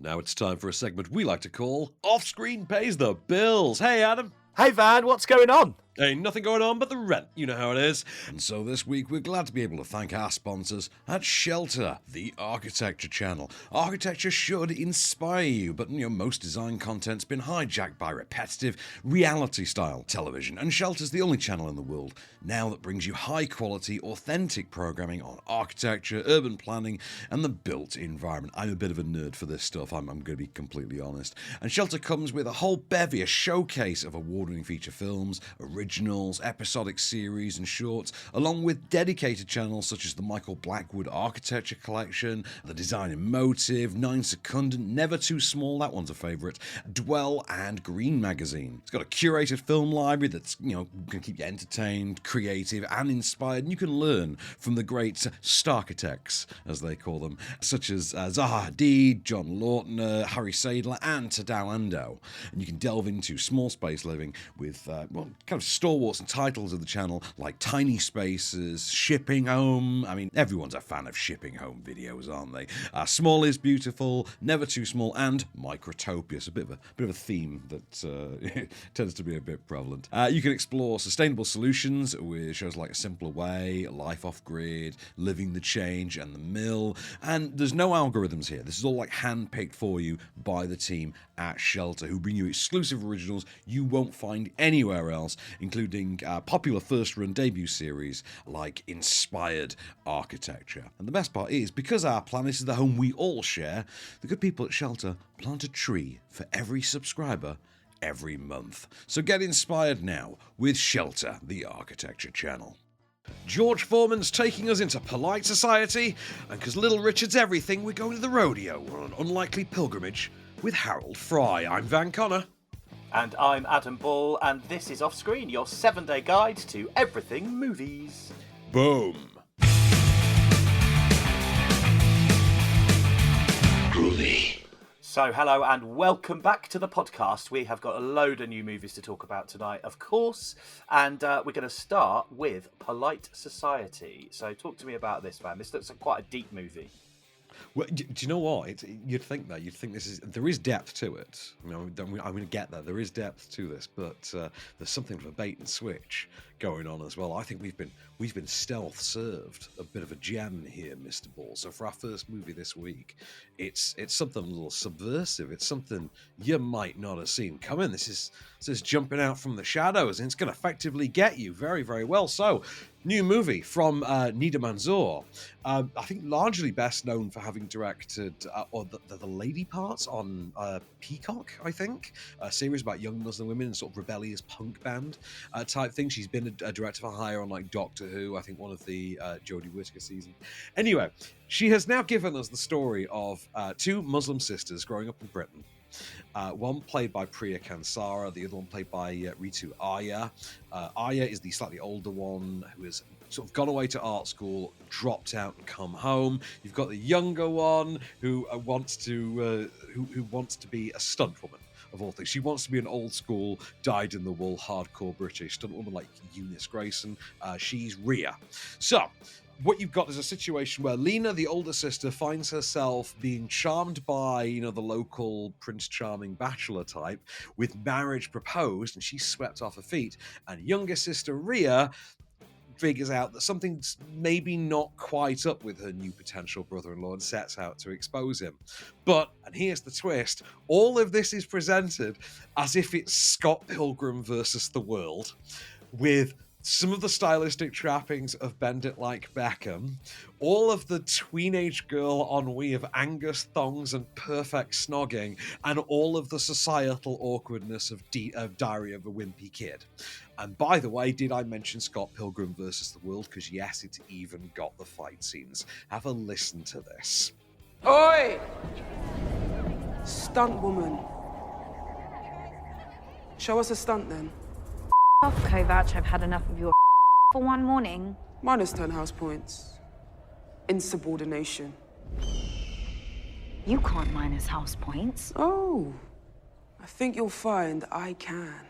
Now it's time for a segment we like to call Off-Screen Pays the Bills. Hey, Adam. Hey, Van, what's going on? Ain't nothing going on but the rent. You know how it is. And so this week we're glad to be able to thank our sponsors at Shelter, the Architecture channel. Architecture should inspire you, but most design content's been hijacked by repetitive, reality-style television, and Shelter's the only channel in the world now that brings you high-quality, authentic programming on architecture, urban planning, and the built environment. I'm a bit of a nerd for this stuff, I'm going to be completely honest. And Shelter comes with a whole bevy, a showcase of award-winning feature films, originals, episodic series and shorts, along with dedicated channels such as the Michael Blackwood Architecture Collection, the Design and Motive, 9 Secundant, Never Too Small, that one's a favourite, Dwell and Green Magazine. It's got a curated film library that's, can keep you entertained, creative and inspired, and you can learn from the great Starchitects, as they call them, such as Zaha Hadid, John Lautner, Harry Sadler and Tadao Ando. And you can delve into small space living with, kind of stalwarts and titles of the channel like Tiny Spaces, Shipping Home. I mean, everyone's a fan of Shipping Home videos, aren't they? Small is Beautiful, Never Too Small, and Microtopia. It's a bit of a theme that tends to be a bit prevalent. You can explore sustainable solutions with shows like A Simpler Way, Life Off Grid, Living the Change, and The Mill. And there's no algorithms here. This is all like hand-picked for you by the team at Shelter, who bring you exclusive originals you won't find anywhere else, including popular first-run debut series like Inspired Architecture. And the best part is, because our planet is the home we all share, the good people at Shelter plant a tree for every subscriber every month. So get inspired now with Shelter, the Architecture channel. George Foreman's taking us into polite society, and because Little Richard's everything, we're going to the rodeo on an unlikely pilgrimage with Harold Fry. I'm Van Connor. And I'm Adam Ball, and this is Off-Screen, your 7-day guide to everything movies. Boom. Groovy. So, hello and welcome back to the podcast. We have got a load of new movies to talk about tonight, of course, and we're going to start with Polite Society. So, talk to me about this, Van. This looks like quite a deep movie. Well, do you know what? You'd think that. You'd think there is depth to it. I'm going to get that. There is depth to this, but there's something of a bait and switch going on as well. I think we've been stealth served a bit of a gem here, Mr. Ball. So for our first movie this week, it's something a little subversive. It's something you might not have seen coming. This is jumping out from the shadows, and it's going to effectively get you very, very well. So, new movie from Nida Manzoor. I think largely best known for having directed the lady parts on Peacock, I think, a series about young Muslim women and sort of rebellious punk band type thing. She's been a director for hire on like Doctor Who, I think one of the Jodie Whittaker seasons. Anyway, she has now given us the story of two Muslim sisters growing up in Britain. One played by Priya Kansara, the other one played by Ritu Arya. Arya is the slightly older one who has sort of gone away to art school, dropped out and come home. You've got the younger one who wants to be a stunt woman. Of all things, she wants to be an old school, dyed-in-the-wool, hardcore British stunt woman like Eunice Grayson. She's Rhea. So, what you've got is a situation where Lena, the older sister, finds herself being charmed by, the local Prince Charming bachelor type, with marriage proposed, and she's swept off her feet. And younger sister Rhea figures out that something's maybe not quite up with her new potential brother-in-law and sets out to expose him. But, and here's the twist, all of this is presented as if it's Scott Pilgrim versus the world, with some of the stylistic trappings of Bend It Like Beckham, all of the teenage girl ennui of Angus thongs and perfect snogging, and all of the societal awkwardness of Diary of a Wimpy Kid. And by the way, did I mention Scott Pilgrim versus the World? Because yes, it's even got the fight scenes. Have a listen to this. Oi! Stunt woman. Show us a stunt then. Off, Kovac, I've had enough of your for one morning. Minus 10 house points. Insubordination. You can't minus house points. Oh, I think you'll find I can.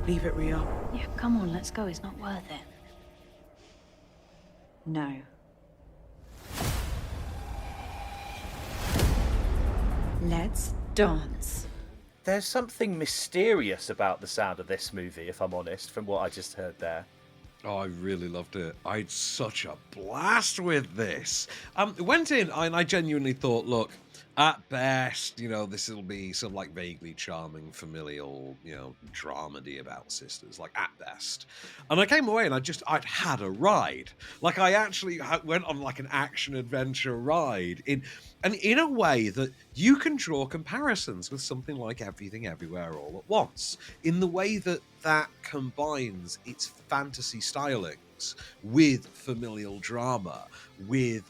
Leave it, Rhea. Yeah, come on, let's go. It's not worth it. No. Let's dance. There's something mysterious about the sound of this movie, if I'm honest, from what I just heard there. Oh, I really loved it. I had such a blast with this. Went in and I genuinely thought, look, at best, this will be some like vaguely charming, familial, dramedy about sisters, like at best. And I came away and I'd had a ride. Like I actually went on like an action adventure ride in a way that you can draw comparisons with something like Everything Everywhere All at Once, in the way that combines its fantasy stylings with familial drama, with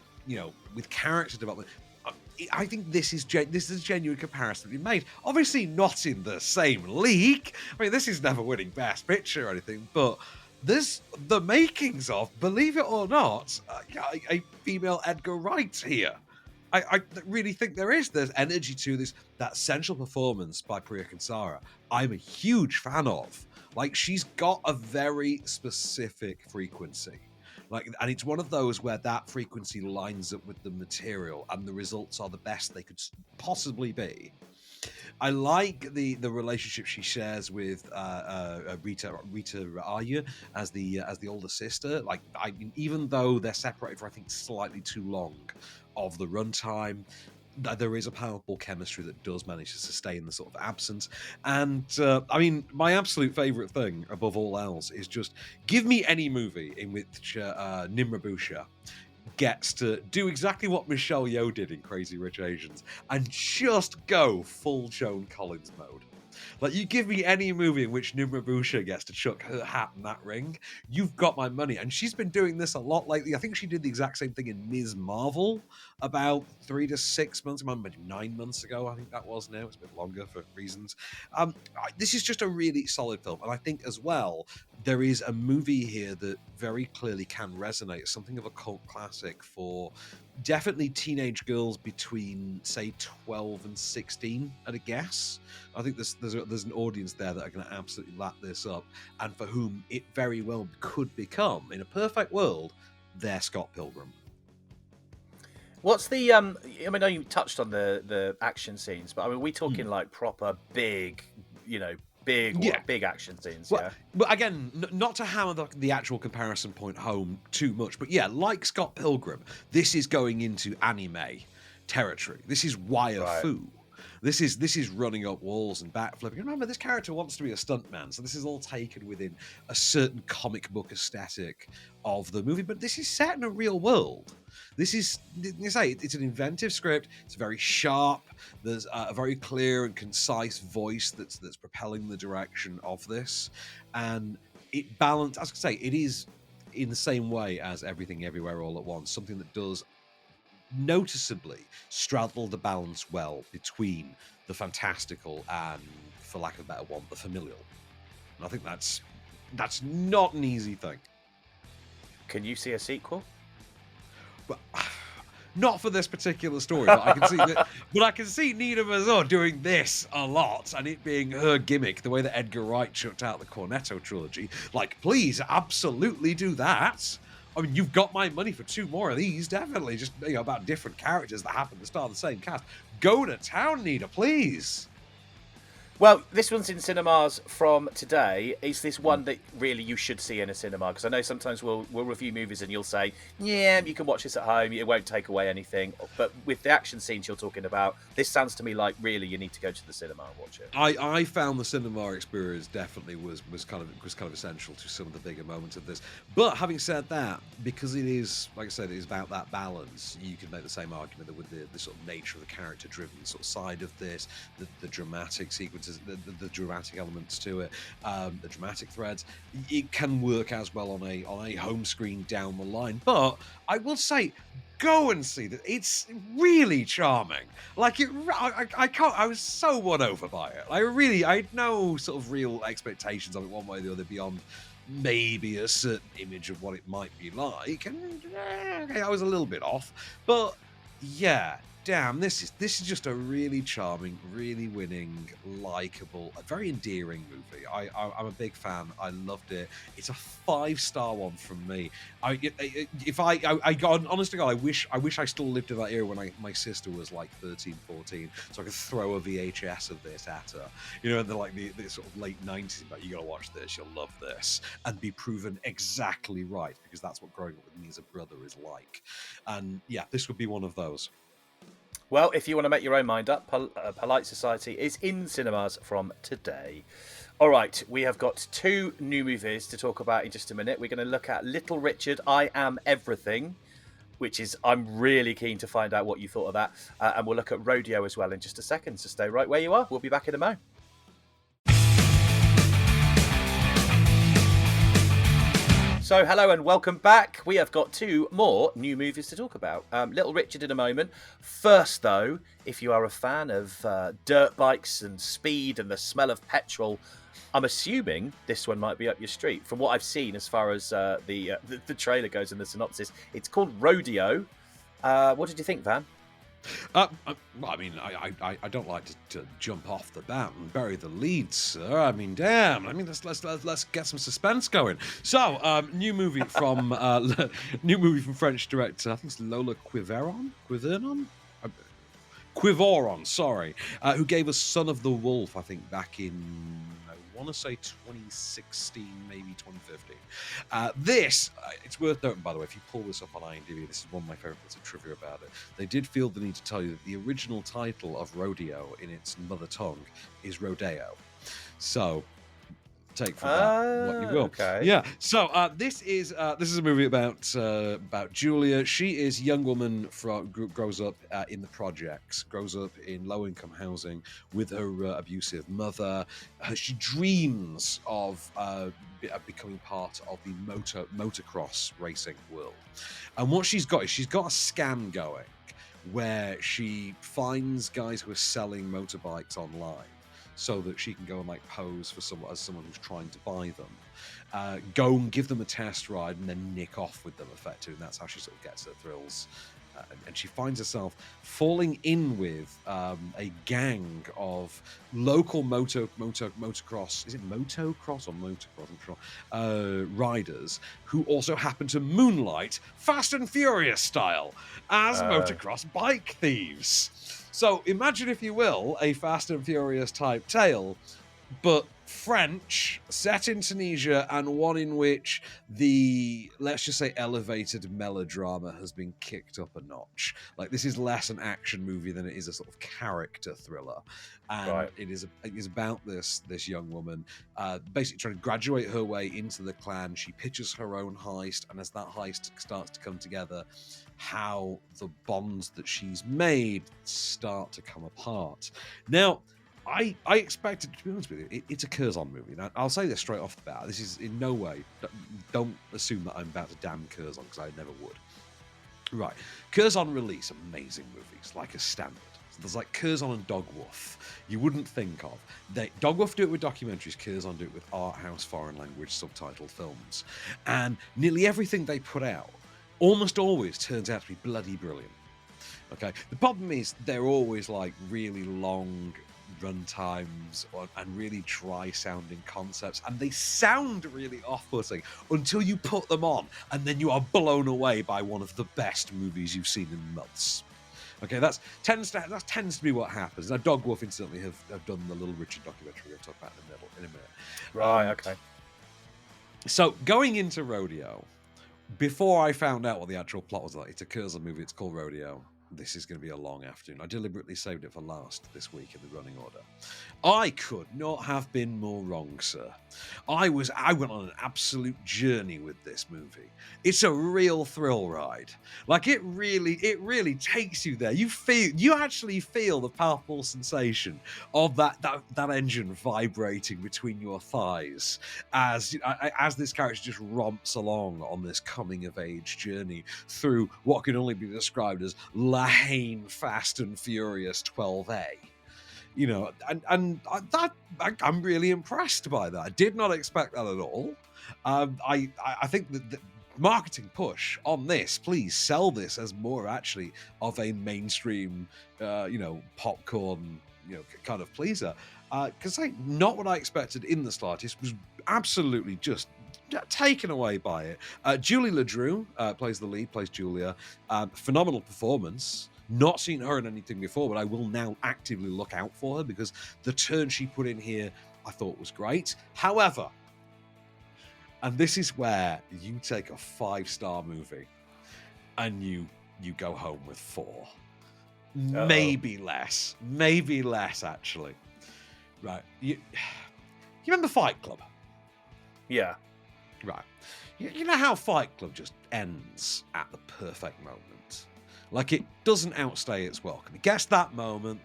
character development. I think this is a genuine comparison to be made. Obviously not in the same league. I mean, this is never winning Best Picture or anything, but there's the makings of, believe it or not, a female Edgar Wright here. I really think there's energy to this. That central performance by Priya Kansara, I'm a huge fan of. Like, she's got a very specific frequency. And it's one of those where that frequency lines up with the material and the results are the best they could possibly be. I like the relationship she shares with Rita Arya as the older sister. Like, even though they're separated for I think slightly too long of the runtime, there is a powerful chemistry that does manage to sustain the sort of absence. And my absolute favorite thing above all else is just give me any movie in which Nimra Busha gets to do exactly what Michelle Yeoh did in Crazy Rich Asians and just go full Joan Collins mode. Like, you give me any movie in which Nimra Busha gets to chuck her hat in that ring, you've got my money. And she's been doing this a lot lately. I think she did the exact same thing in Ms. Marvel about 3 to 6 months, maybe 9 months ago, I think that was now. It's a bit longer for reasons. This is just a really solid film. And I think as well, there is a movie here that very clearly can resonate, something of a cult classic for definitely teenage girls between, say, 12 and 16, at a guess. I think there's an audience there that are going to absolutely lap this up, and for whom it very well could become, in a perfect world, their Scott Pilgrim. What's the I know you touched on the action scenes, but I mean, are we talking like proper big, big action scenes? Well, but again, not to hammer the actual comparison point home too much, but yeah, like Scott Pilgrim, this is going into anime territory. This is wire fu. This is running up walls and backflipping. And remember, this character wants to be a stuntman, so this is all taken within a certain comic book aesthetic of the movie. But this is set in a real world. This is, it's an inventive script. It's very sharp. There's a very clear and concise voice that's propelling the direction of this, and it balanced. As I say, it is in the same way as Everything Everywhere All at Once, something that does noticeably straddle the balance well between the fantastical and, for lack of a better one, the familial. And I think that's not an easy thing. Can you see a sequel? Well, not for this particular story, but I can see that. But I can see Nina Mazur doing this a lot, and it being her gimmick, the way that Edgar Wright shut out the Cornetto trilogy. Like, please, absolutely do that. I mean, you've got my money for 2 more of these, definitely. Just, about different characters that happen to star the same cast. Go to town, Nina, please. Well, this one's in cinemas from today. Is this one that really you should see in a cinema? Because I know sometimes we'll review movies and you'll say, yeah, you can watch this at home. It won't take away anything. But with the action scenes you're talking about, this sounds to me like really you need to go to the cinema and watch it. I found the cinema experience definitely was kind of essential to some of the bigger moments of this. But having said that, because it is, like I said, it is about that balance, you can make the same argument that with the sort of nature of the character-driven sort of side of this, the dramatic sequences, the dramatic elements to it, the dramatic threads, it can work as well on a home screen down the line. But I will say, go and see that. It's really charming. Like, I was so won over by it. I had no sort of real expectations of it one way or the other beyond maybe a certain image of what it might be like. And okay, I was a little bit off, but yeah, damn, this is just a really charming, really winning, likable, a very endearing movie. I'm a big fan. I loved it. It's a 5-star one from me. Honest to God, I wish I still lived in that era when my sister was like 13, 14, so I could throw a VHS of this at her. You know, the sort of late 90s, but you gotta watch this, you'll love this, and be proven exactly right, because that's what growing up with me as a brother is like. And yeah, this would be one of those. Well, if you want to make your own mind up, Polite Society is in cinemas from today. All right, we have got 2 new movies to talk about in just a minute. We're going to look at Little Richard, I Am Everything, which is, I'm really keen to find out what you thought of that. And we'll look at Rodeo as well in just a second, so stay right where you are. We'll be back in a mo. So, hello and welcome back. We have got 2 more new movies to talk about. Little Richard in a moment. First, though, if you are a fan of dirt bikes and speed and the smell of petrol, I'm assuming this one might be up your street. From what I've seen, as far as the trailer goes and the synopsis, it's called Rodeo. What did you think, Van? I mean, I don't like to jump off the bat and bury the lead, sir. I mean, damn. I mean, let's get some suspense going. So, new movie from French director. I think it's Lola Quivoron, sorry, who gave us Son of the Wolf, I think, back in, I want to say 2016, maybe 2015. It's worth noting, by the way, if you pull this up on IMDb, this is one of my favorite bits of trivia about it. They did feel the need to tell you that the original title of Rodeo in its mother tongue is Rodeo. So, take from that what you will. Okay. Yeah. So this is a movie about Julia. She is a young woman grows up in the projects, grows up in low income housing with her abusive mother. She dreams of becoming part of the motocross racing world. And what she's got a scam going where she finds guys who are selling motorbikes online, so that she can go and like pose for someone who's trying to buy them, go and give them a test ride, and then nick off with them effectively. And that's how she sort of gets her thrills. And she finds herself falling in with a gang of local motocross. Is it motocross or motocross? I'm sure. Riders who also happen to moonlight Fast and Furious style as motocross bike thieves. So imagine, if you will, a Fast and Furious type tale, but French, set in Tunisia, and one in which the, let's just say, elevated melodrama has been kicked up a notch. Like, this is less an action movie than it is a sort of character thriller. And Right. it is about this young woman basically trying to graduate her way into the clan. She pitches her own heist, and as that heist starts to come together, how the bonds that she's made start to come apart. Now, I expected, to be honest with you, it's a Curzon movie. Now, I'll say this straight off the bat. This is in no way, don't assume that I'm about to damn Curzon, because I never would. Right. Curzon release amazing movies, like a standard. So there's like Curzon and Dogwolf. You wouldn't think of. Dogwolf do it with documentaries, Curzon do it with art house, foreign language, subtitled films. And nearly everything they put out almost always turns out to be bloody brilliant. Okay. The problem is they're always like really long run times and really dry sounding concepts, and they sound really off-putting until you put them on, and then you are blown away by one of the best movies you've seen in months. Okay, that tends to be what happens. Now, Dogwolf incidentally have done the Little Richard documentary we'll talk about in a minute. Right, okay. So going into Rodeo, before I found out what the actual plot was like, it's a Curzon movie, it's called Rodeo. This is going to be a long afternoon. I deliberately saved it for last this week in the running order. I could not have been more wrong, sir. I went on an absolute journey with this movie. It's a real thrill ride. Like, it really takes you there. You actually feel the powerful sensation of that engine vibrating between your thighs as this character just romps along on this coming of age journey through what can only be described as Lahane Fast and Furious 12A. You know, and that I'm really impressed by that. I did not expect that at all. I think that marketing push on this. Please sell this as more actually of a mainstream, popcorn, kind of pleaser. Because not what I expected in the slightest, was absolutely just taken away by it. Julie Ledrew plays the lead, plays Julia. Phenomenal performance. Not seen her in anything before, but I will now actively look out for her because the turn she put in here I thought was great. However, and this is where you take a 5-star movie and you go home with 4. Maybe less actually. Right. You remember Fight Club? Yeah. Right. You know how Fight Club just ends at the perfect moment? Like, it doesn't outstay its welcome. It gets that moment,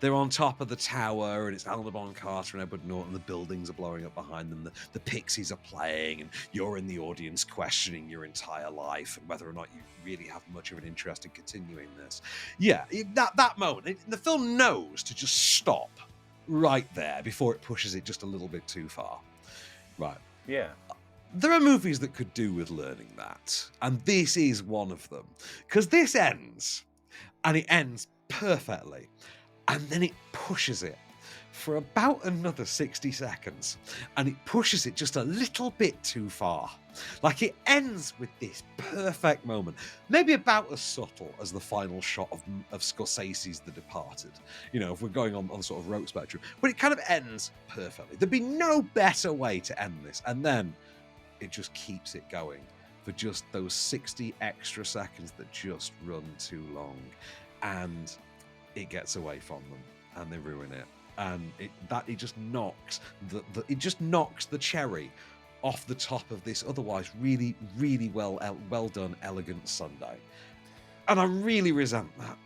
they're on top of the tower, and it's Helena Bonham Carter and Edward Norton, the buildings are blowing up behind them, the Pixies are playing, and you're in the audience questioning your entire life and whether or not you really have much of an interest in continuing this. Yeah, that moment, the film knows to just stop right there before it pushes it just a little bit too far. Right. Yeah. There are movies that could do with learning that, and this is one of them. Because this ends, and it ends perfectly, and then it pushes it for about another 60 seconds, and it pushes it just a little bit too far. Like, it ends with this perfect moment, maybe about as subtle as the final shot of Scorsese's The Departed, if we're going on sort of rope spectrum, but it kind of ends perfectly. There'd be no better way to end this, and then it just keeps it going for just those 60 extra seconds that just run too long, and it gets away from them, and they ruin it, and it just knocks the cherry off the top of this otherwise really, really well done, elegant Sunday, and I really resent that.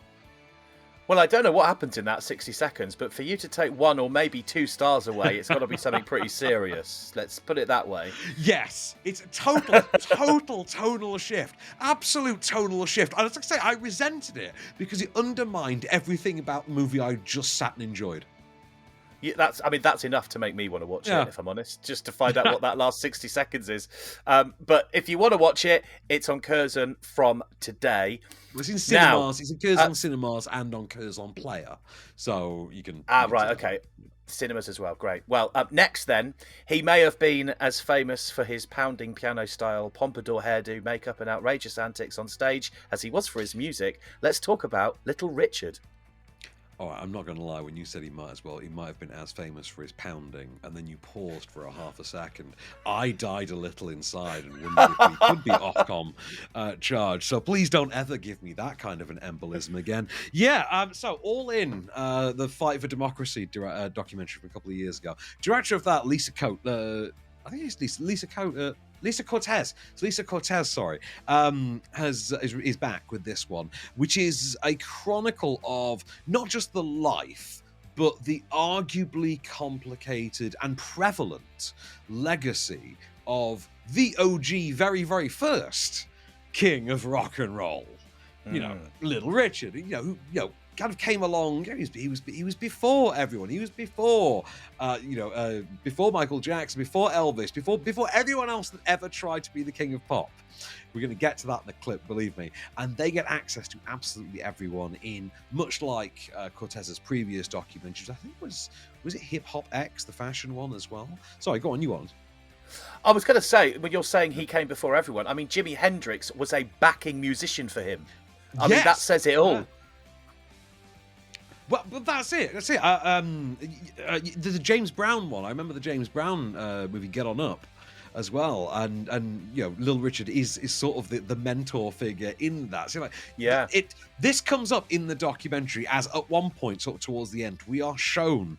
Well, I don't know what happens in that 60 seconds, but for you to take 1 or maybe 2 stars away, it's got to be something pretty serious. Let's put it that way. Yes, it's a total tonal shift. Absolute tonal shift. And as I say, I resented it because it undermined everything about the movie I just sat and enjoyed. Yeah, that's enough to make me want to watch it, if I'm honest, just to find out what that last 60 seconds is. But if you want to watch it, it's on Curzon from today. It's in cinemas. It's in Curzon cinemas and on Curzon Player, so you can. Okay. Cinemas as well. Great. Well, up next then, he may have been as famous for his pounding piano-style pompadour hairdo, makeup, and outrageous antics on stage as he was for his music. Let's talk about Little Richard. All right, I'm not going to lie. When you said he might have been as famous for his pounding, and then you paused for a half a second, I died a little inside and wondered if he could be Ofcom charged. So please don't ever give me that kind of an embolism again. Yeah, so All In, the Fight for Democracy documentary from a couple of years ago. Director of that, Lisa Coates. I think it's Lisa Coates. Lisa Cortez. It's Lisa Cortez, sorry, is back with this one, which is a chronicle of not just the life, but the arguably complicated and prevalent legacy of the OG, very, very first king of rock and roll. Little Richard. Who kind of came along. He was before everyone. He was before before Michael Jackson, before Elvis, before everyone else that ever tried to be the king of pop. We're going to get to that in the clip, believe me. And they get access to absolutely everyone in, much like Cortez's previous documentaries. I think was it Hip Hop X, the fashion one as well? Sorry, go on, you on. I was going to say, when you're saying he came before everyone, I mean, Jimi Hendrix was a backing musician for him. I mean, that says it all. Well, but that's it. The James Brown one. I remember the James Brown movie Get On Up as well, and Little Richard is sort of the mentor figure in that. So this comes up in the documentary as at one point, sort of towards the end, we are shown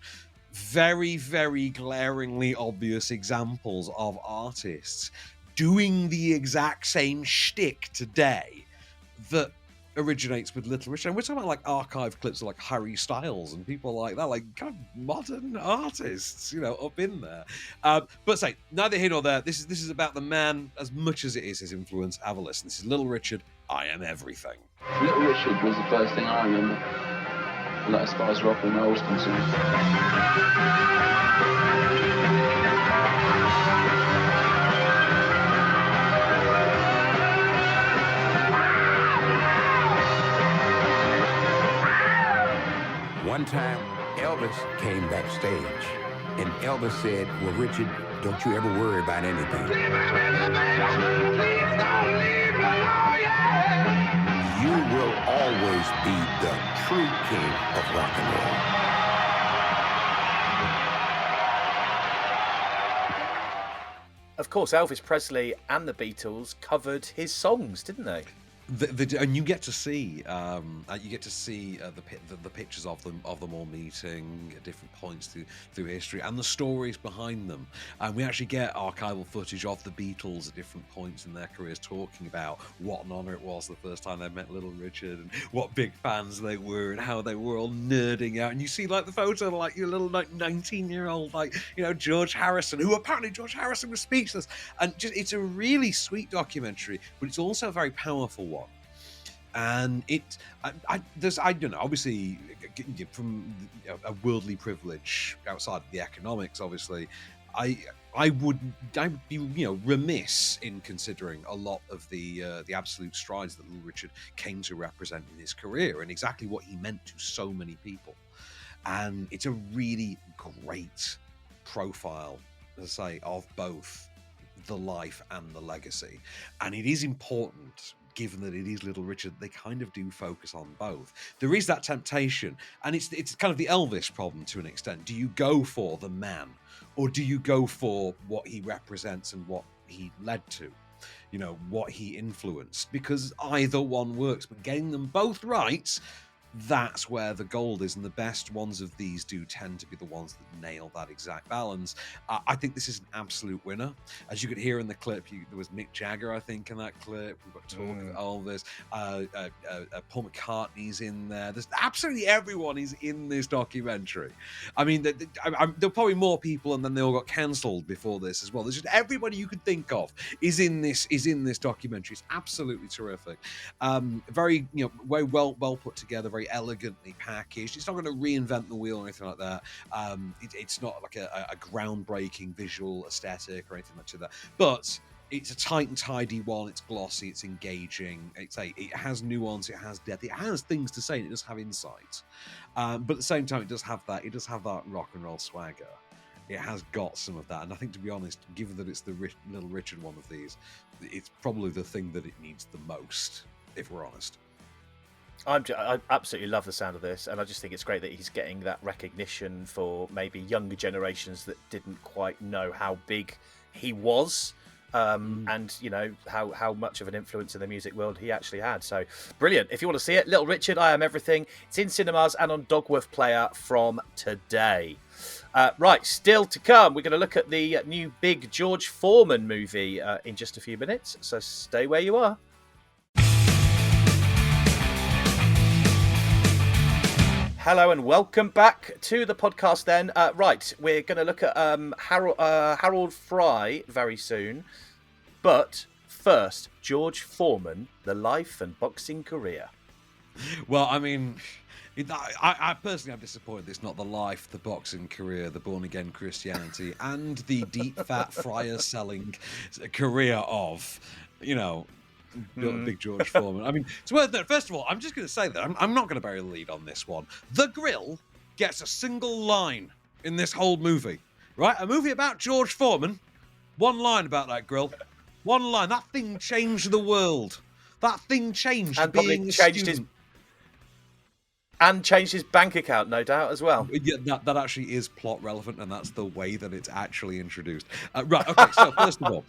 very, very glaringly obvious examples of artists doing the exact same shtick today that originates with Little Richard. And we're talking about like archive clips of like Harry Styles and people like that, like kind of modern artists, up in there. But say, neither here nor there. This is about the man as much as it is his influence. Have a listen. This is Little Richard, I Am Everything. Little Richard was the first thing I remember, like as far as rock and roll was concerned. One time, Elvis came backstage, and Elvis said, well, Richard, don't you ever worry about anything. You will always be the true king of rock and roll. Of course, Elvis Presley and the Beatles covered his songs, didn't they? And you get to see the pictures of them all meeting at different points through history and the stories behind them. And we actually get archival footage of the Beatles at different points in their careers talking about what an honour it was the first time they met Little Richard and what big fans they were and how they were all nerding out. And you see like the photo of like your little like 19-year-old George Harrison, who apparently George Harrison was speechless. And just it's a really sweet documentary, but it's also a very powerful one. And I don't know, obviously from a worldly privilege outside of the economics, obviously, I'd be remiss in considering a lot of the absolute strides that Little Richard came to represent in his career and exactly what he meant to so many people. And it's a really great profile, as I say, of both the life and the legacy. And it is important, given that it is Little Richard, they kind of do focus on both. There is that temptation, and it's kind of the Elvis problem to an extent. Do you go for the man, or do you go for what he represents and what he led to? What he influenced? Because either one works, but getting them both right, that's where the gold is, and the best ones of these do tend to be the ones that nail that exact balance. I think this is an absolute winner. As you could hear in the clip, there was Mick Jagger, I think, in that clip. We've got talk of Elvis. Paul McCartney's in there. There's absolutely everyone is in this documentary. I mean, there are probably more people, and then they all got cancelled before this as well. There's just everybody you could think of is in this documentary. It's absolutely terrific. Very very well put together. Very elegantly packaged. It's not going to reinvent the wheel or anything like that. It's not like a groundbreaking visual aesthetic or anything like that. But it's a tight and tidy one. It's glossy. It's engaging. It has nuance. It has depth. It has things to say. And it does have insight. But at the same time, it does have that. It does have that rock and roll swagger. It has got some of that. And I think, to be honest, given that it's the Little Richard one of these, it's probably the thing that it needs the most, if we're honest. I absolutely love the sound of this, and I just think it's great that he's getting that recognition for maybe younger generations that didn't quite know how big he was, and how much of an influence in the music world he actually had. So brilliant. If you want to see it, Little Richard, I Am Everything. It's in cinemas and on Dogworth Player from today. Right, still to come, we're going to look at the new big George Foreman movie in just a few minutes, so stay where you are. Hello and welcome back to the podcast then. Right, we're going to look at Harold Fry very soon. But first, George Foreman, the life and boxing career. Well, I mean, I personally am disappointed it's not the life, the boxing career, the born-again Christianity, and the deep fat fryer selling career of, Big George Foreman. I mean, it's worth it. First of all, I'm just going to say that I'm not going to bury the lead on this one. The Grill gets a single line in this whole movie, right? A movie about George Foreman. One line about that grill. One line. That thing changed the world. That thing changed and being a student. And changed his bank account, no doubt, as well. Yeah, that actually is plot relevant, and that's the way that it's actually introduced. Right, okay, so first of all,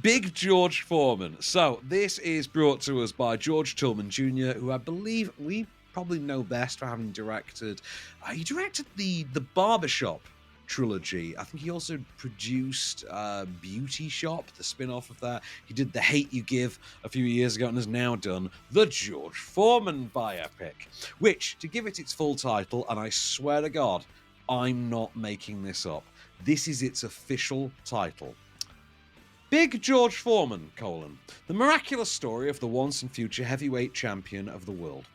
Big George Foreman. So this is brought to us by George Tillman Jr., who I believe we probably know best for having directed... he directed the Barbershop trilogy. I think he also produced Beauty Shop, the spin-off of that. He did The Hate You Give a few years ago and has now done the George Foreman biopic, which, to give it its full title, and I swear to God, I'm not making this up, this is its official title. Big George Foreman, the miraculous story of the once and future heavyweight champion of the world.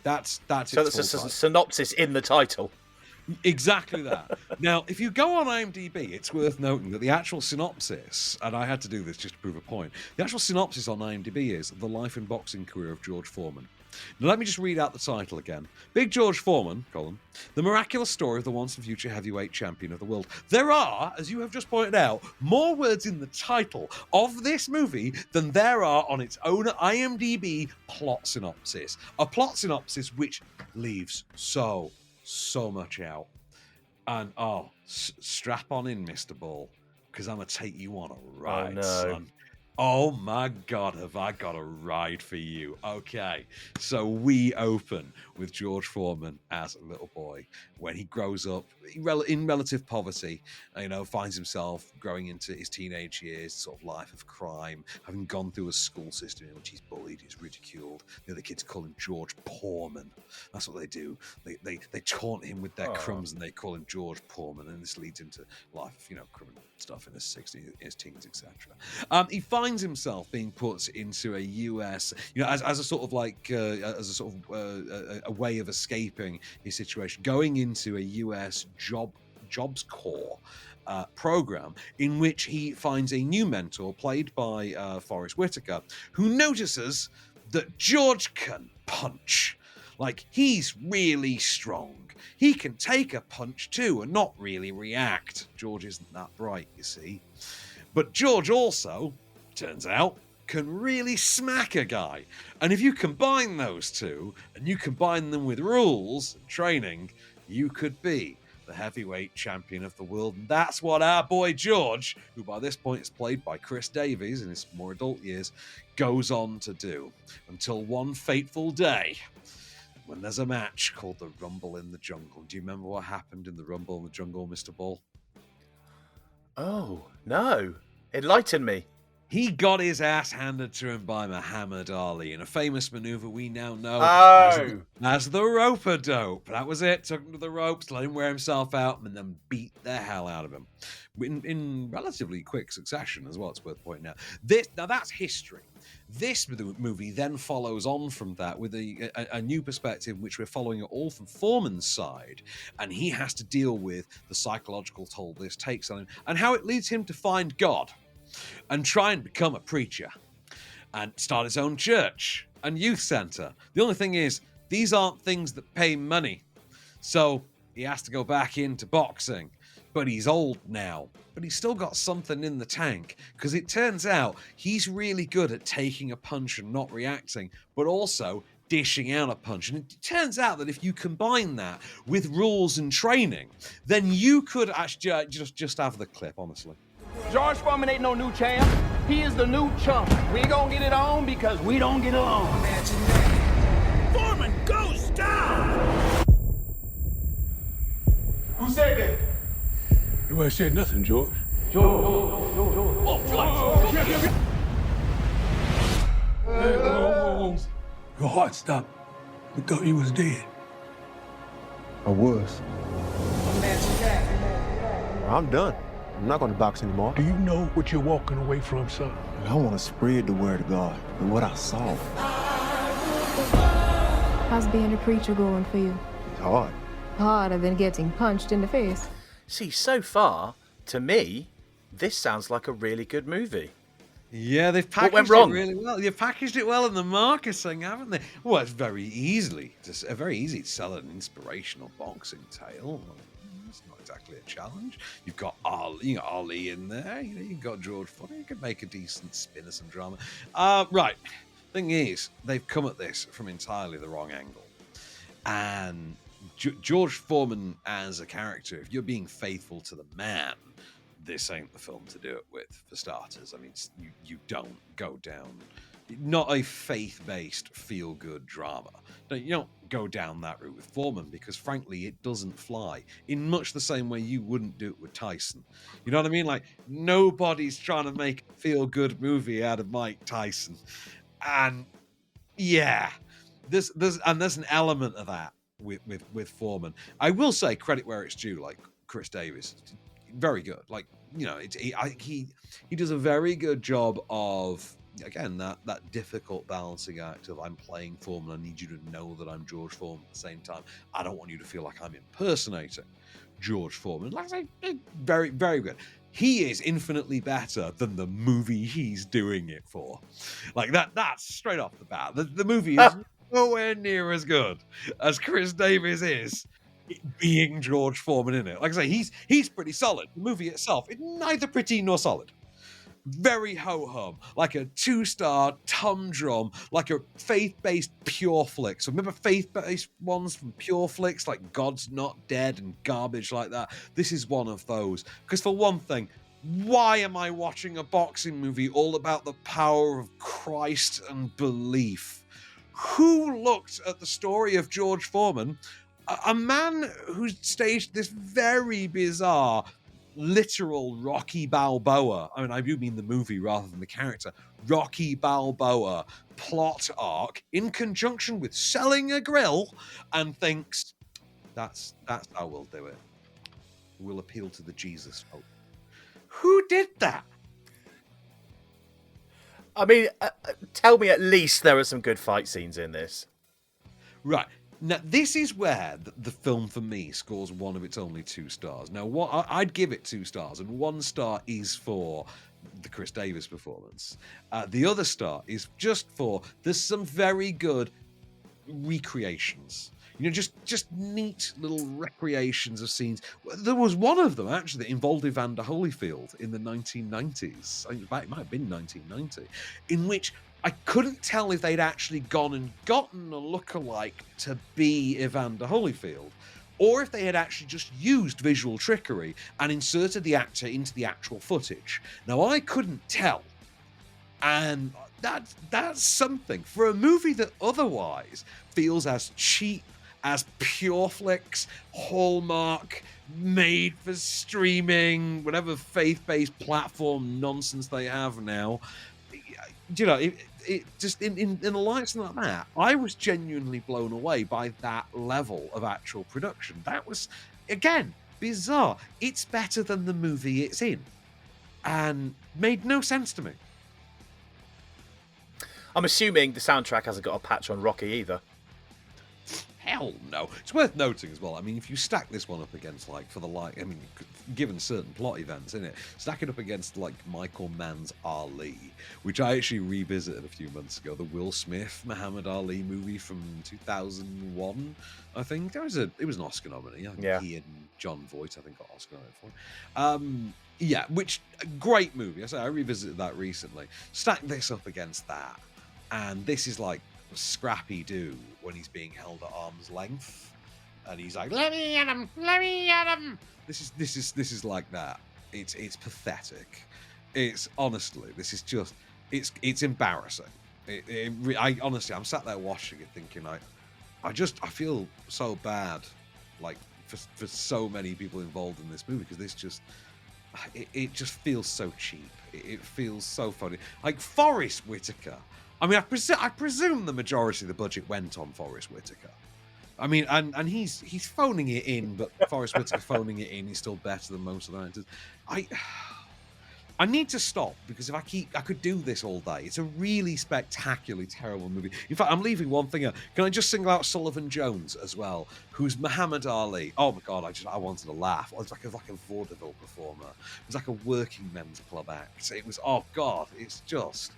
That's so that's a synopsis in the title. Exactly that. Now, if you go on IMDb, it's worth noting that the actual synopsis, and I had to do this just to prove a point, the actual synopsis on IMDb is The Life and Boxing Career of George Foreman. Now, let me just read out the title again. Big George Foreman, column, The Miraculous Story of the Once and Future Heavyweight Champion of the World. There are, as you have just pointed out, more words in the title of this movie than there are on its own IMDb plot synopsis. A plot synopsis which leaves so much out. And, strap on in, Mr. Ball, because I'm going to take you on a ride, son. Oh my God, have I got a ride for you. Okay, so we open with George Foreman as a little boy when he grows up in relative poverty, finds himself growing into his teenage years, sort of life of crime, having gone through a school system in which he's bullied, he's ridiculed. The other kids call him George Poorman. That's what they do. They taunt him with their crumbs and they call him George Poorman, and this leads into life of, criminal stuff in his 60s, his teens, etc. He finds himself being put into a US, as a sort of a way of escaping his situation, going into a US jobs corps program in which he finds a new mentor played by Forrest Whitaker, who notices that George can punch. Like, he's really strong. He can take a punch too and not really react. George isn't that bright, you see. But George also, turns out, can really smack a guy. And if you combine those two, and you combine them with rules and training, you could be the heavyweight champion of the world. And that's what our boy George, who by this point is played by Chris Davies in his more adult years, goes on to do. Until one fateful day, when there's a match called the Rumble in the Jungle. Do you remember what happened in the Rumble in the Jungle, Mr. Ball? Oh, no. Enlighten me. He got his ass handed to him by Muhammad Ali in a famous maneuver we now know as the rope-a-dope. That was it. Took him to the ropes, let him wear himself out, and then beat the hell out of him. In relatively quick succession as well, it's worth pointing out. Now that's history. This movie then follows on from that with a new perspective, which we're following it all from Foreman's side, and he has to deal with the psychological toll this takes on him and how it leads him to find God and try and become a preacher and start his own church and youth center. The only thing is, these aren't things that pay money, so he has to go back into boxing. But he's old now, but he's still got something in the tank, because it turns out he's really good at taking a punch and not reacting, but also dishing out a punch. And it turns out that if you combine that with rules and training, then you could actually just have the clip, honestly. George Foreman ain't no new champ. He is the new chump. We gonna get it on because we don't get along. Foreman goes down! Who said that? Nobody said nothing, George. George. Oh, George. Whoa. Your heart stopped. We thought you was dead. I was. I'm done. I'm not going to box anymore. Do you know what you're walking away from, son? I want to spread the word of God and what I saw. How's being a preacher going for you? It's hard. Harder than getting punched in the face. See, so far, to me, this sounds like a really good movie. Yeah, they've packaged it really well. You've packaged it well in the marketing, haven't they? Well, it's very easy to sell an inspirational boxing tale. It's not exactly a challenge. You've got Ali in there. You've got George Foreman. You could make a decent spin of some drama. Right. Thing is, they've come at this from entirely the wrong angle. And George Foreman as a character, if you're being faithful to the man, this ain't the film to do it with, for starters. I mean, you don't go down, not a faith-based feel-good drama. You don't go down that route with Foreman, because frankly, it doesn't fly in much the same way you wouldn't do it with Tyson. You know what I mean? Like, nobody's trying to make a feel-good movie out of Mike Tyson. And yeah, there's an element of that with Foreman. I will say, credit where it's due, like Chris Davies, very good. Like, he does a very good job of, again, that difficult balancing act of, I'm playing Foreman, I need you to know that I'm George Foreman at the same time. I don't want you to feel like I'm impersonating George Foreman. Like I say, very, very good. He is infinitely better than the movie he's doing it for. Like that's straight off the bat. The movie is nowhere near as good as Chris Davis is being George Foreman in it. Like I say, he's pretty solid. The movie itself, it's neither pretty nor solid. Very ho-hum, like a 2-star humdrum, like a faith-based pure flick. So remember faith-based ones from pure flicks, like God's Not Dead and garbage like that? This is one of those. Because for one thing, why am I watching a boxing movie all about the power of Christ and belief? Who looked at the story of George Foreman, a man who staged this very bizarre literal Rocky Balboa, I do mean the movie rather than the character, Rocky Balboa plot arc in conjunction with selling a grill, and thinks, that's how we'll do it. We'll appeal to the Jesus folk. Who did that? I mean, tell me at least there are some good fight scenes in this. Right. Now, this is where the film, for me, scores one of its only 2 stars. Now, I'd give it 2 stars, and 1 star is for the Chris Davis performance. The other star is just for, there's some very good recreations. Just neat little recreations of scenes. There was one of them, actually, that involved Evander Holyfield in the 1990s. It might have been 1990, in which I couldn't tell if they'd actually gone and gotten a lookalike to be Evander Holyfield, or if they had actually just used visual trickery and inserted the actor into the actual footage. Now, I couldn't tell. And that's something. For a movie that otherwise feels as cheap as Pure Flicks, Hallmark, made for streaming, whatever faith-based platform nonsense they have now, it just in the lights like that, I was genuinely blown away by that level of actual production. That was, again, bizarre. It's better than the movie it's in, and made no sense to me. I'm assuming the soundtrack hasn't got a patch on Rocky either. Hell no. It's worth noting as well. I mean, if you stack this one up against, given certain plot events in it, stack it up against, Michael Mann's Ali, which I actually revisited a few months ago, the Will Smith Muhammad Ali movie from 2001, I think. It was an Oscar nominee. Yeah. He and John Voight, I think, got Oscar nominated for it. Which, a great movie. I revisited that recently. Stack this up against that, and this is like Scrappy Doo when he's being held at arm's length, and he's like, "Let me at him! Let me at him!" This is like that. It's pathetic. It's honestly, this is just it's embarrassing. I honestly, I'm sat there watching it thinking, I feel so bad, for so many people involved in this movie, because this just it just feels so cheap. It feels so funny. Like Forrest Whitaker. I mean, I presume the majority of the budget went on Forrest Whitaker. I mean, and he's phoning it in, but Forrest Whitaker phoning it in is still better than most of the actors. I need to stop, because if I could do this all day. It's a really spectacularly terrible movie. In fact, I'm leaving one thing out. Can I just single out Sullivan Jones as well, who's Muhammad Ali? Oh my God, I wanted to laugh. It was like a vaudeville performer. It was like a working men's club act. It was, oh God, it's just...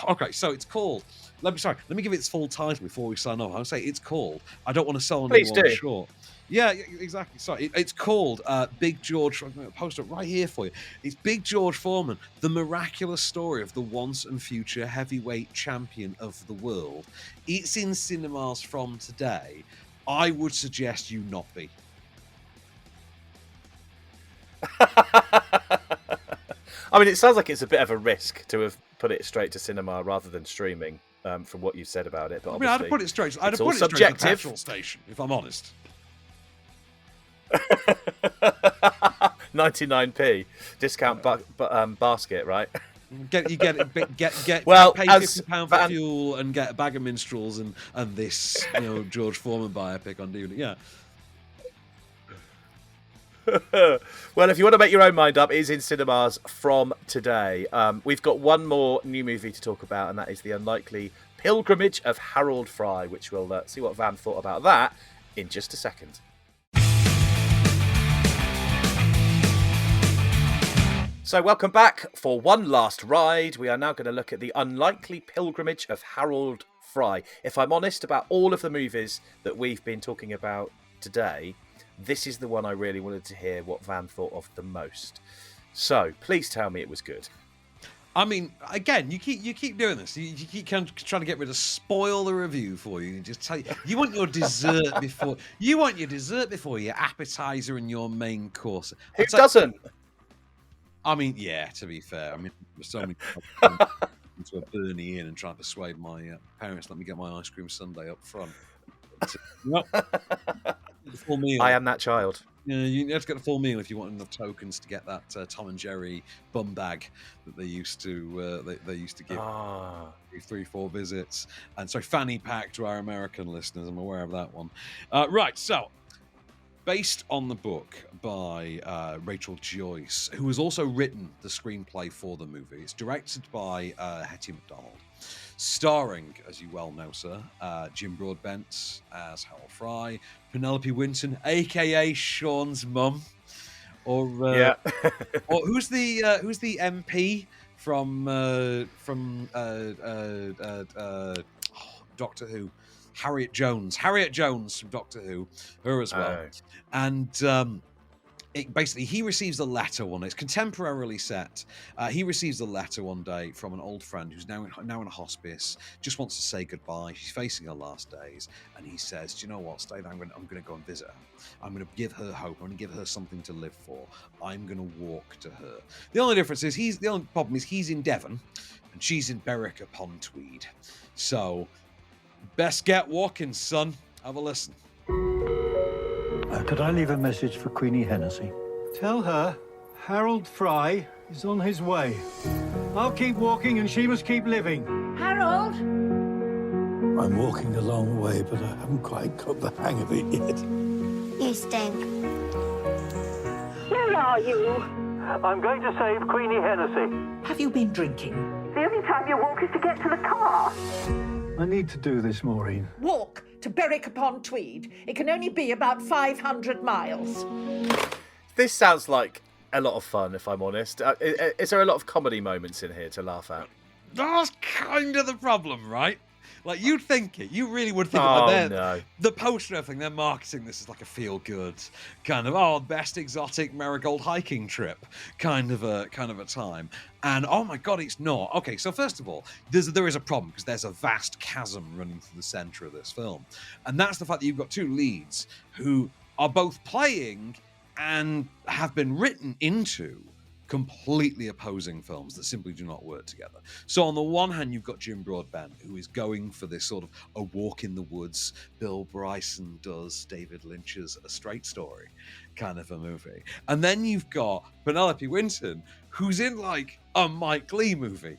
Okay, so it's called... Let me give it its full title before we sign off. I'll say it's called... I don't want to sell anyone short. Yeah, exactly. Sorry, it's called Big George... I'm going to post it right here for you. It's Big George Foreman, the miraculous story of the once and future heavyweight champion of the world. It's in cinemas from today. I would suggest you not be. I mean, it sounds like it's a bit of a risk to have put it straight to cinema rather than streaming, from what you've said about it. But I'd have put it straight. I'd have put it straight to the petrol station, if I'm honest. 99p discount basket, right? Get well, pay £50 for fuel and get a bag of minstrels and this George Foreman biopic on DVD. Yeah. Well, if you want to make your own mind up, it is in cinemas from today. We've got one more new movie to talk about, and that is The Unlikely Pilgrimage of Harold Fry, which we'll see what Van thought about that in just a second. So welcome back for one last ride. We are now going to look at The Unlikely Pilgrimage of Harold Fry. If I'm honest, about all of the movies that we've been talking about today, this is the one I really wanted to hear what Van thought of the most. So please tell me it was good. I mean, again, you keep doing this. You keep trying to get rid of spoil the review for you. Just tell you want your dessert before your appetizer and your main course. Who doesn't? I mean, yeah. To be fair, I mean, there's so many into a Bernie Inn and trying to persuade my parents let me get my ice cream sundae up front. The full meal. I am that child. Yeah, you have to get the full meal if you want enough tokens to get that Tom and Jerry bum bag that they used to they used to give 3-4 visits. And so fanny pack to our American listeners. I'm aware of that one. Right, so based on the book by Rachel Joyce, who has also written the screenplay for the movie. It's directed by Hetty McDonald. Starring, as you well know, sir, Jim Broadbent as Harold Fry, Penelope Winton, aka Sean's mum, or who's the MP from Doctor Who, Harriet Jones from Doctor Who, her as well, and. Basically, he receives a letter one day. It's contemporarily set. He receives a letter one day from an old friend who's now in a hospice, just wants to say goodbye. She's facing her last days. And he says, do you know what, Steve, I'm going to go and visit her. I'm going to give her hope. I'm going to give her something to live for. I'm going to walk to her. The only difference is, the only problem is he's in Devon and she's in Berwick upon Tweed. So, best get walking, son. Have a listen. Could I leave a message for Queenie Hennessy? Tell her Harold Fry is on his way. I'll keep walking and she must keep living. Harold? I'm walking a long way, but I haven't quite got the hang of it yet. You stink. Where are you? I'm going to save Queenie Hennessy. Have you been drinking? The only time you walk is to get to the car. I need to do this, Maureen. Walk to Berwick upon Tweed. It can only be about 500 miles. This sounds like a lot of fun, if I'm honest. Is there a lot of comedy moments in here to laugh at? That's kind of the problem, right? Like, you'd think it. You really would think it. Oh, no. The poster and everything, they're marketing this as like a feel-good kind of, best exotic marigold hiking trip kind of a time. And, oh my God, it's not. Okay, so first of all, there is a problem because there's a vast chasm running through the center of this film. And that's the fact that you've got two leads who are both playing and have been written into completely opposing films that simply do not work together. So on the one hand, you've got Jim Broadbent, who is going for this sort of a walk in the woods, Bill Bryson does David Lynch's A Straight Story kind of a movie. And then you've got Penelope Winton, who's in like a Mike Leigh movie.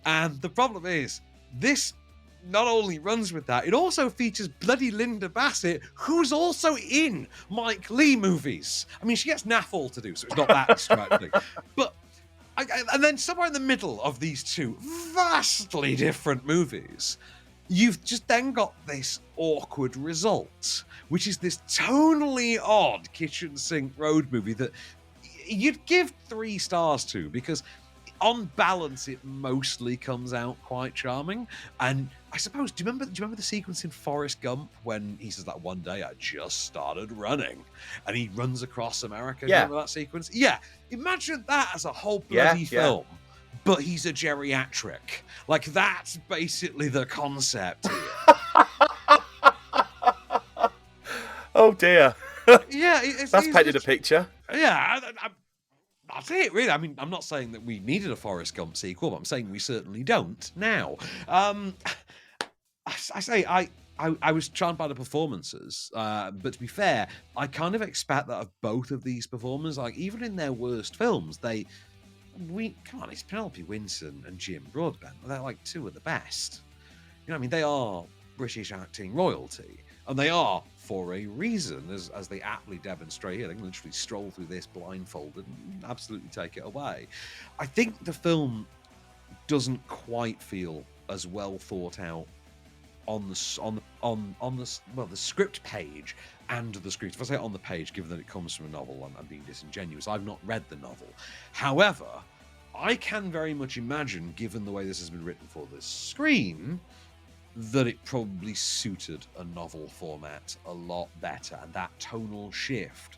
And the problem is, this not only runs with that, it also features bloody Linda Bassett, who's also in Mike Leigh movies. I mean, she gets naff all to do, so it's not that distracting. But, and then somewhere in the middle of these two vastly different movies, you've just then got this awkward result, which is this tonally odd kitchen sink road movie that you'd give 3 stars to, because on balance, it mostly comes out quite charming. And I suppose, do you remember the sequence in Forrest Gump when he says that one day I just started running and he runs across America? Yeah. Remember that sequence? Yeah. Imagine that as a whole bloody film, but he's a geriatric. Like, that's basically the concept here. Oh dear. Yeah, that's painted a picture. Yeah, that's it, really. I mean, I'm not saying that we needed a Forrest Gump sequel, but I'm saying we certainly don't now. I was charmed by the performances, but to be fair, I kind of expect that of both of these performers. Like, even in their worst films, come on, it's Penelope Winton and Jim Broadbent. They're like two of the best. You know what I mean? They are British acting royalty, and they are for a reason, as they aptly demonstrate here. They can literally stroll through this blindfolded and absolutely take it away. I think the film doesn't quite feel as well thought out on the script page and the screen. If I say on the page, given that it comes from a novel, I'm being disingenuous. I've not read the novel. However, I can very much imagine, given the way this has been written for the screen, that it probably suited a novel format a lot better, and that tonal shift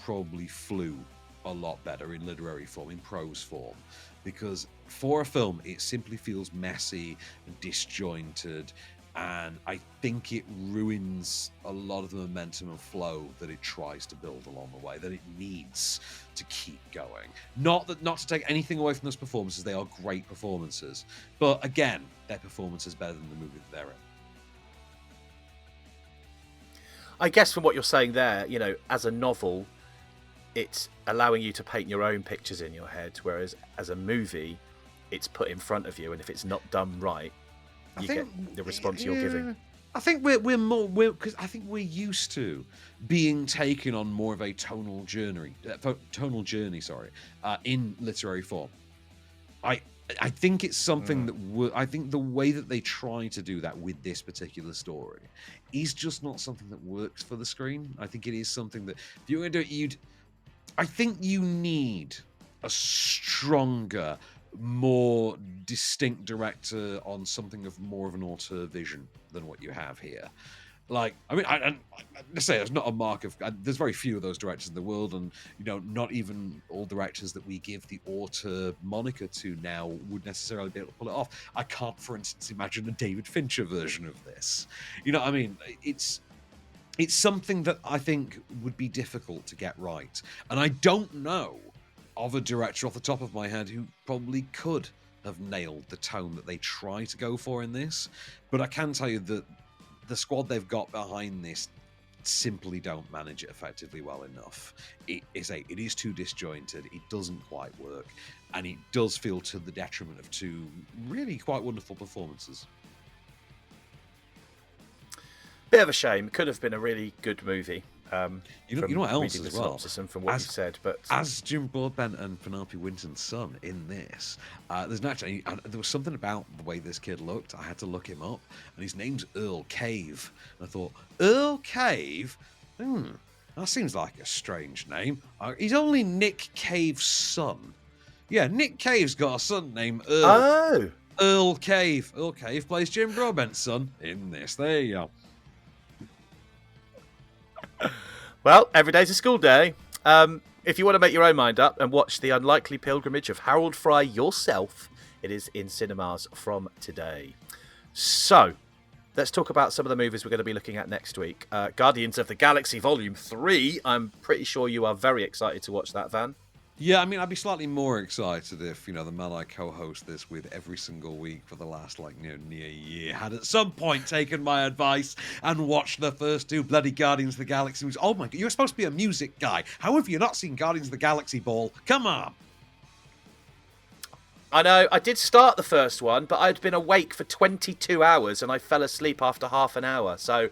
probably flew a lot better in literary form, in prose form, because for a film it simply feels messy and disjointed, and I think it ruins a lot of the momentum and flow that it tries to build along the way, that it needs to keep going. Not to take anything away from those performances, they are great performances, but again, their performance is better than the movie that they're in. I guess from what you're saying there, you know, as a novel, it's allowing you to paint your own pictures in your head, whereas as a movie, it's put in front of you, and if it's not done right, you get the response you're giving. I think we're more because I think we're used to being taken on more of a tonal journey. In literary form. I think it's something that I think the way that they try to do that with this particular story is just not something that works for the screen. I think it is something that if you're going to do it, I think you need a stronger, more distinct director on something of more of an auteur vision than what you have here. Like, I mean, let's say it's not a mark of. There's very few of those directors in the world, and you know, not even all directors that we give the auteur moniker to now would necessarily be able to pull it off. I can't, for instance, imagine a David Fincher version of this. You know what I mean? It's something that I think would be difficult to get right, and I don't know of a director off the top of my head who probably could have nailed the tone that they try to go for in this. But I can tell you that the squad they've got behind this simply don't manage it effectively well enough. It is too disjointed, it doesn't quite work, and it does feel to the detriment of two really quite wonderful performances. Bit of a shame. Could have been a really good movie. You know what else as well? And from what you said, but as Jim Broadbent and Penelope Winton's son in this, there was something about the way this kid looked. I had to look him up, and his name's Earl Cave. And I thought, Earl Cave? That seems like a strange name. He's only Nick Cave's son. Yeah, Nick Cave's got a son named Earl. Oh, Earl Cave. Earl Cave plays Jim Broadbent's son in this. There you go. Well, every day's a school day. If you want to make your own mind up and watch The Unlikely Pilgrimage of Harold Fry yourself, it is in cinemas from today. So, let's talk about some of the movies we're going to be looking at next week. Guardians of the Galaxy Volume 3. I'm pretty sure you are very excited to watch that, Van. Yeah, I mean, I'd be slightly more excited if, you know, the man I co-host this with every single week for the last, near a year had at some point taken my advice and watched the first two bloody Guardians of the Galaxy movies. Oh my God, you're supposed to be a music guy. How have you not seen Guardians of the Galaxy Ball? Come on! I know, I did start the first one, but I'd been awake for 22 hours and I fell asleep after half an hour. So,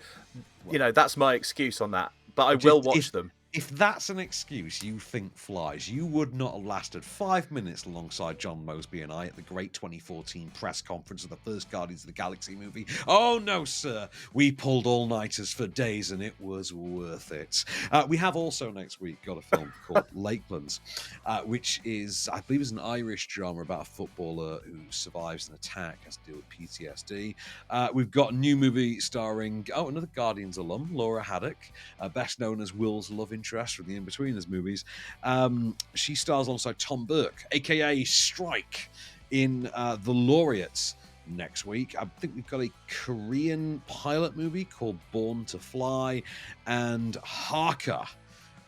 you know, that's my excuse on that. But I will watch them. If that's an excuse you think flies, you would not have lasted 5 minutes alongside John Mosby and I at the great 2014 press conference of the first Guardians of the Galaxy movie. Oh no, sir. We pulled all-nighters for days and it was worth it. We have also next week got a film called Lakelands, which is, I believe, is an Irish drama about a footballer who survives an attack, has to deal with PTSD. We've got a new movie starring, another Guardians alum, Laura Haddock, best known as Will's love interest from the In-Betweeners movies. She stars alongside Tom Burke, aka Strike, in The Laureates next week. I think we've got a Korean pilot movie called Born to Fly, and Harker,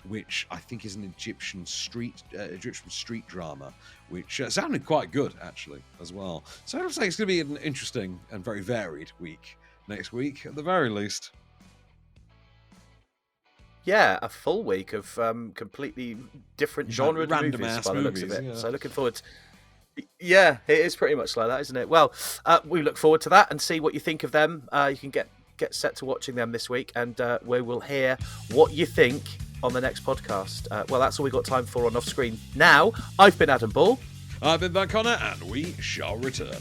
which I think is an Egyptian street drama, which sounded quite good actually as well. So it looks like it's going to be an interesting and very varied week next week at the very least. Yeah, a full week of completely different genre random movies by the looks of it. Yeah. So looking forward to... Yeah, it is pretty much like that, isn't it? Well, we look forward to that and see what you think of them. You can get set to watching them this week, and we will hear what you think on the next podcast. Well, that's all we've got time for on Off Screen now. I've been Adam Ball. I've been Ben Connor, and we shall return.